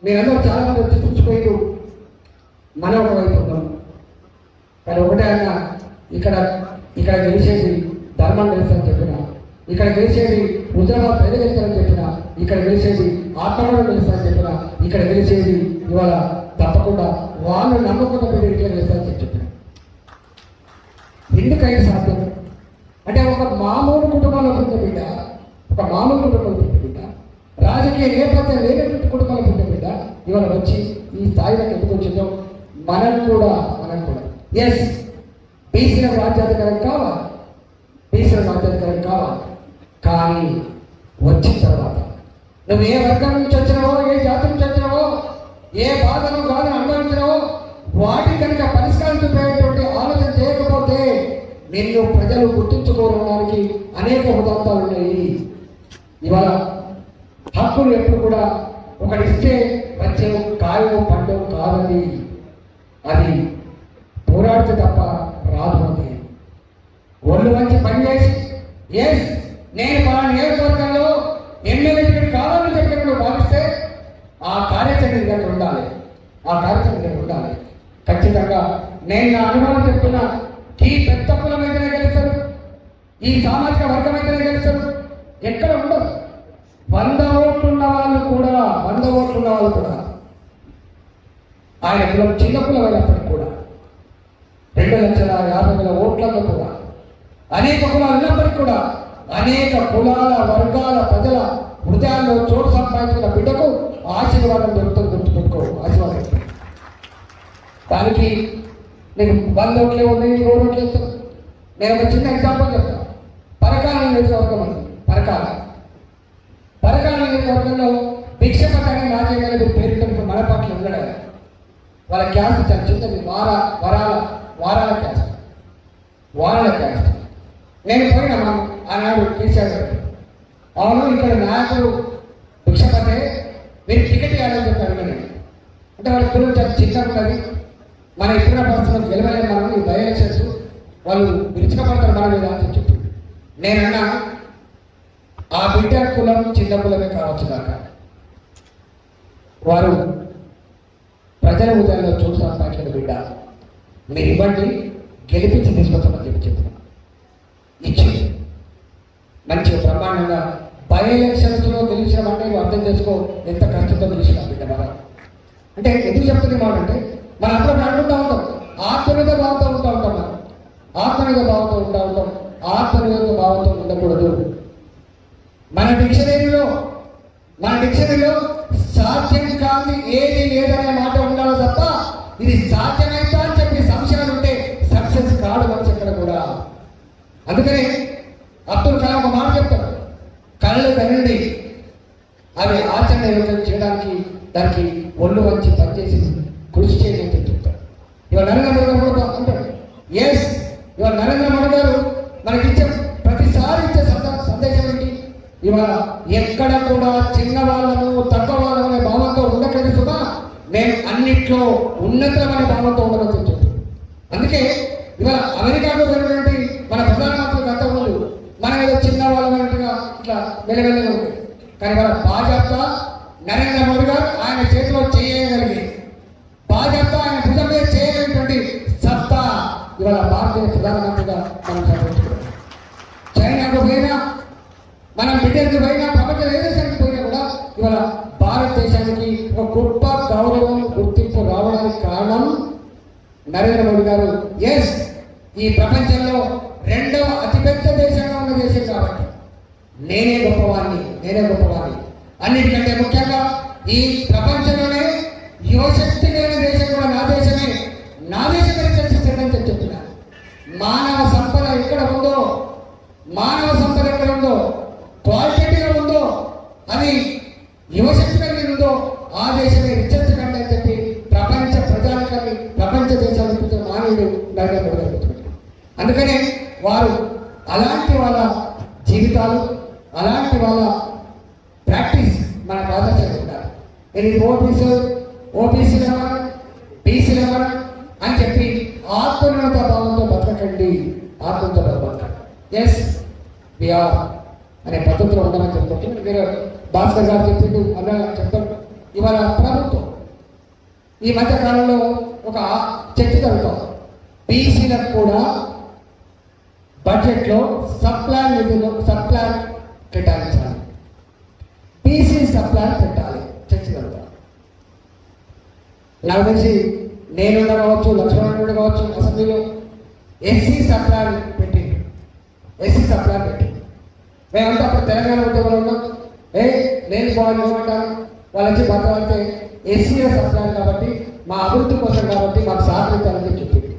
మీరందరూ చాలా మంది వచ్చి చూసిపోయి మనం ఒకవైపు ఉన్నాం. కానీ ఒకటే అన్న, ఇక్కడ గెలిచేది ధర్మం గెలుస్తుందని చెప్పిన, ఇక్కడ గెలిచేది హుజరాబాద్ ప్రజలు గెలుస్తారని చెప్పిన, ఇక్కడ గెలిచేది ఆత్మగౌరవం గెలుస్తారని చెప్పిన, ఇక్కడ గెలిచేది ఇవాళ తప్పకుండా వాళ్ళు నమ్మకుండా పెద్ద ఇట్లా గెలుస్తారని చెప్పిన. ఎందుకైనా సాధ్యం అంటే ఒక మామూలు కుటుంబంలో పుట్టిన బిడ్డ, ఒక మామూలు కుటుంబంలో పుట్టిన బిడ్డ, రాజకీయ నేపథ్యం లేనటువంటి కుటుంబంలో పుట్టిన బిడ్డ ఇవాళ వచ్చి ఈ స్థాయిలోకి ఎందుకు వచ్చిందో మనం కూడా ఎస్ బీసీల రాజ్యాధికారం కావాలి, బీసీల రాజ్యాధికారం కావాలి. కానీ వచ్చిన తర్వాత నువ్వు ఏ వర్గం నుంచి వచ్చినావో, ఏ జాతి నుంచి వచ్చినావో, ఏ బాధను బాధను అనుభవించినావో వాటి కనుక పరిష్కారం చూపేటువంటి ఆలోచన చేయకపోతే నిన్ను ప్రజలు గుర్తించుకోవడానికి అనేక ఉదాంతాలు ఉన్నాయి. ఇవాళ హక్కులు ఎప్పుడు కూడా ఒకటిస్తే వచ్చే కాయో పండు కాదని, అది పోరాడితే తప్ప రాదు. అది ఒళ్ళు మంచి పనిచేసి ఎస్ నేను మా నియోజకవర్గంలో ఎమ్మెల్యే టికెట్ కావాలని చెప్పినప్పుడు భావిస్తే ఆ కార్యాచరణ దగ్గర ఉండాలి, ఆ కార్యాచరణ దగ్గర ఉండాలి. ఖచ్చితంగా నేను నా అనుభవం చెప్తున్నా, ఈ పెద్ద కులం అయితేనే గెలుస్తారు, ఈ సామాజిక వర్గం అయితేనే గెలుస్తారు, ఎక్కడ ఉండదు. 100 ఓట్లున్న వాళ్ళు కూడా ఆయన కులం చిన్న కులం అయినప్పటికీ కూడా 2,50,000 ఓట్లలో కూడా అనేక కులాలు ఉన్నప్పటికీ కూడా అనేక కులాల వర్గాల ప్రజల హృదయాల్లో చోటు సంపాదించిన బిడ్డకు ఆశీర్వాదం దొరుకుతుంది. గుర్తుపెట్టుకో, ఆశీర్వాదం. దానికి నీకు 100 ఓట్లే ఉన్నాయి, 100 ఓట్లు ఇస్తాను. నేను ఒక చిన్న ఎగ్జాంపుల్ చెప్తాను. పరకాల నియోజకవర్గం ఉంది. పరకాల నియోజకవర్గంలో భిక్షపతి అనే రాజయ్య గారి పేరుతో మన పట్ల ఉండడం, వాళ్ళ క్యాస్ట్ చాలా చిన్నది, వారాల క్యాస్ట్. నేను పోయినా ఆనాడు కేసీఆర్ గారు, అవును ఇక్కడ నాయకుడు భిక్షపతే, మీరు టికెట్ ఇవ్వాలని చెప్పి అడిగాను. అంటే వాళ్ళ కులం చాలా చిన్న ఉంటుంది, మన ఇతర పరిస్థితులు గెలవలేము, మనం ఈ బయలుదేరు వాళ్ళు విరుచుకపడతారు మన మీద అని చెప్పి నేనన్నా, ఆ బిడ్డ కులం చిన్న కులమే కావచ్చు దాకా వారు ప్రజల ఉదయంలో చోటు సంపాదించిన బిడ్డ, మీరు ఇవ్వండి, గెలిపించి తీసుకొస్తామని చెప్తున్నాను. ఇచ్చి మంచిగా బ్రహ్మాండంగా బై ఎలక్షన్స్లో గెలిచామంటే నువ్వు అర్థం చేసుకో ఎంత కష్టంతో గెలిచిన బిడ్డ. మనం అంటే ఎందుకు చెప్తుంది మాట అంటే మనం అప్పుడు అనుకుంటూ ఉంటాం, ఆత్మనిర్భర భావంతో ఉంటాం. మనం ఆత్మనిర్భర భావంతో ఉంటాం. ఆత్మనిర్భర భావంతో ఉండకూడదు. మన డిక్షనరీలో సాధ్యం కాదు ఏది లేదనే మాట ఉండాలి తప్ప, ఇది సాధ్యమైతే అని చెప్పి సంశయాలు ఉంటే సక్సెస్ కాదు మనిషి ఎక్కడ కూడా. అందుకనే అబ్దుల్ కలాం ఒక మాట చెప్తారు, కళ్ళు కనండి, అవి ఆచరణ చేయడానికి దానికి ఒళ్ళు వంచి పనిచేసి కృషి చేయని చెప్తారు. ఇవాళ నరేంద్ర మోడీ గారు కూడా అంటారు, ఎస్ ఇవాళ నరేంద్ర మోడీ గారు మనకిచ్చే ప్రతిసారి ఇచ్చే సందేశం ఏంటి, ఇవాళ ఎక్కడ కూడా చిన్న వాళ్ళను తక్కువ వాళ్ళనే భావంతో ఉండకూడదుగా, మేము అన్నిట్లో ఉన్నతమైన భావంతో ఉండమని చెప్తుంది. అందుకే ఇవాళ అమెరికాలో జరిగినటువంటి మన ప్రధానమంత్రి గతంలో మనం ఏదో చిన్న వాళ్ళమైనట్టుగా ఇట్లా వెలవెల్లగా ఉంది. కానీ ఇవాళ భాజపా నరేంద్ర మోడీ గారు ఆయన చేతిలో చేయగలిగి, భాజపా ఆయన భుజం మీద చేయగలిగినటువంటి సత్తా ఇవాళ భారతీయ ప్రధానమంత్రిగా మనం చదువుతున్నాం. చైనాకు పోయినా, మనం బ్రిటన్కి పోయినా, ప్రపంచం ఏ దేశానికి పోయినా కూడా ఇవాళ భారతదేశానికి ఒక గొప్ప గౌరవం గుర్తింపు రావడానికి కారణం నరేంద్ర మోడీ గారు. ఎస్ ఈ ప్రపంచంలో 2వ అతిపెద్ద దేశంగా ఉన్న దేశం కాబట్టి నేనే గొప్పవాణ్ణి. అన్నిటికంటే ముఖ్యంగా ఈ ప్రపంచంలోనే యువశక్తి కలిగిన దేశం కూడా నా దేశమే చర్చిస్తానని చెప్తున్నారు. మానవ సంపద ఎక్కడ ఉందో, క్వాలిటీగా ఉందో, అది యువశక్తి కలిగి ఉందో ఆ దేశమే రిచెస్ట్ కంటే అని చెప్పి ప్రపంచ ప్రజానికాన్ని, ప్రపంచ దేశాలకు మానవుడు నరేంద్ర మోడీ గారు. అందుకనే వారు అలాంటి వాళ్ళ జీవితాలు, అలాంటి వాళ్ళ ప్రాక్టీస్ మనకు ఆదర్శంగా ఉండాలి. ఇది ఓబీసీల అని చెప్పి ఆత్మనిర్భర భావంతో బతకండి. ఎస్ విఆర్ అనే పద్ధతిలో ఉండమని చెప్తుంటే మీరు భాస్కర్ గారు చెప్పిండు, అలా చెప్తారు. ఇవాళ ప్రభుత్వం ఈ మధ్య కాలంలో ఒక చర్చ జరుగుతాం, బీసీలకు కూడా బడ్జెట్లో సప్లాన్ నిధులు సప్లాన్ కేటాయించాలి, బీసీ సప్లాన్ పెట్టాలి, చర్చ జరుగుతాం. నాకు తెలిసి నేను కావచ్చు, లక్ష్మణుడు కావచ్చు, అసెంబ్లీలో ఎస్సీ సప్లాన్ పెట్టిండు, ఎస్సీ సప్లాన్ పెట్టి మేమంతా అప్పుడు తెలంగాణ ఉద్యమంలో ఉన్నాం. నేను బాగుంటాను వాళ్ళు వచ్చి మాట్లాడితే ఎస్సీల సప్లాన్ కాబట్టి మా అభివృద్ధి కోసం కాబట్టి మాకు సహకరించాలని చెప్పింది.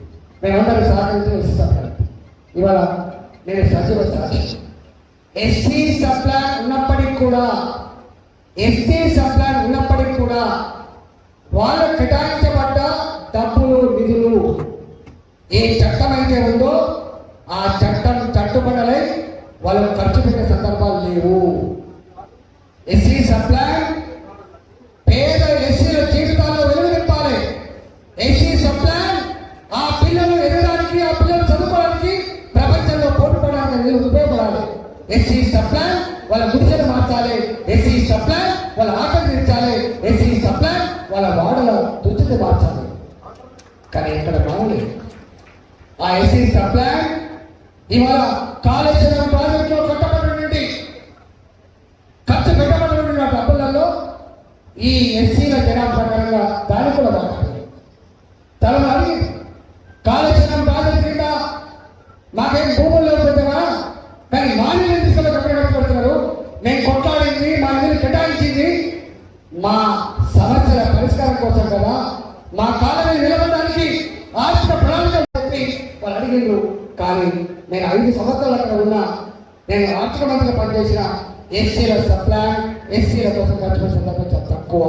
మేమందరం సహకరించి ఎస్సీ సప్లాన్. ఇవాళ నేను సజీవ సాక్షి. ఎస్సీ సప్లాన్ ఉన్నప్పటికీ కూడా, ఎస్సీ సప్లాన్ ఉన్నప్పటికీ కూడా వాళ్ళు కేటాయించబడ్డ డబ్బులు నిధులు ఏ చట్టం అయితే ఉందో ఆ చట్టం చట్టుబడలై వాళ్ళు ఖర్చు పెట్టే సందర్భాలు లేవు. ఎస్సీ సప్లాన్ పేద ఎస్సీల జీవితాల్లో వెలుగు నింపాలి. ఎస్సీ సప్లాన్ ఆ పిల్లలు ఎదగడానికి, ఆ పిల్లలు చదువుకోవడానికి, ప్రపంచంలో పోటీ పడడానికి ఉపయోగపడాలి. ఎస్సీ సప్లాన్ వాళ్ళ గుడిసెలు మార్చాలి, ఎస్సీ సప్లాన్ వాళ్ళ ఆకలి తీర్చాలి, ఎస్సీ సప్లాన్ వాళ్ళ వాడల దుస్థితి మార్చాలి. కానీ ఇక్కడ మామూలు ఆ ఎస్సీ సప్లాన్ ఇవాళ కాళేశ్వరం ప్రాజెక్టులో కట్టబడి ఖర్చు పెట్టబడి డబ్బులలో ఈ ఎస్సీల జనాభా ప్రకారంగా దాన్ని కూడా మాట్లాడాలి. తలను అడిగి కాళేశ్వరం ప్రాజెక్టు కింద మాకేం భూముల్లో పెట్టావా, కానీ మా నీళ్ళు తీసుకొని కట్టబడుతున్నారు. మేము కొట్లాడింది, మా నీళ్ళు కేటాయించింది మా సమస్యల పరిష్కారం కోసం కదా, మా కాలనీ నిలబడడానికి ఆర్థిక ప్రణాళిక చెప్పి వాళ్ళు అడిగిండ్రు. కానీ నేను 5 సంవత్సరాలు అక్కడ ఉన్నా, నేను ఆర్థిక మంత్రిగా పనిచేసిన ఎస్సీల సప్లాన్, ఎస్సీల కోసం ఖర్చు పెట్టిన తక్కువ.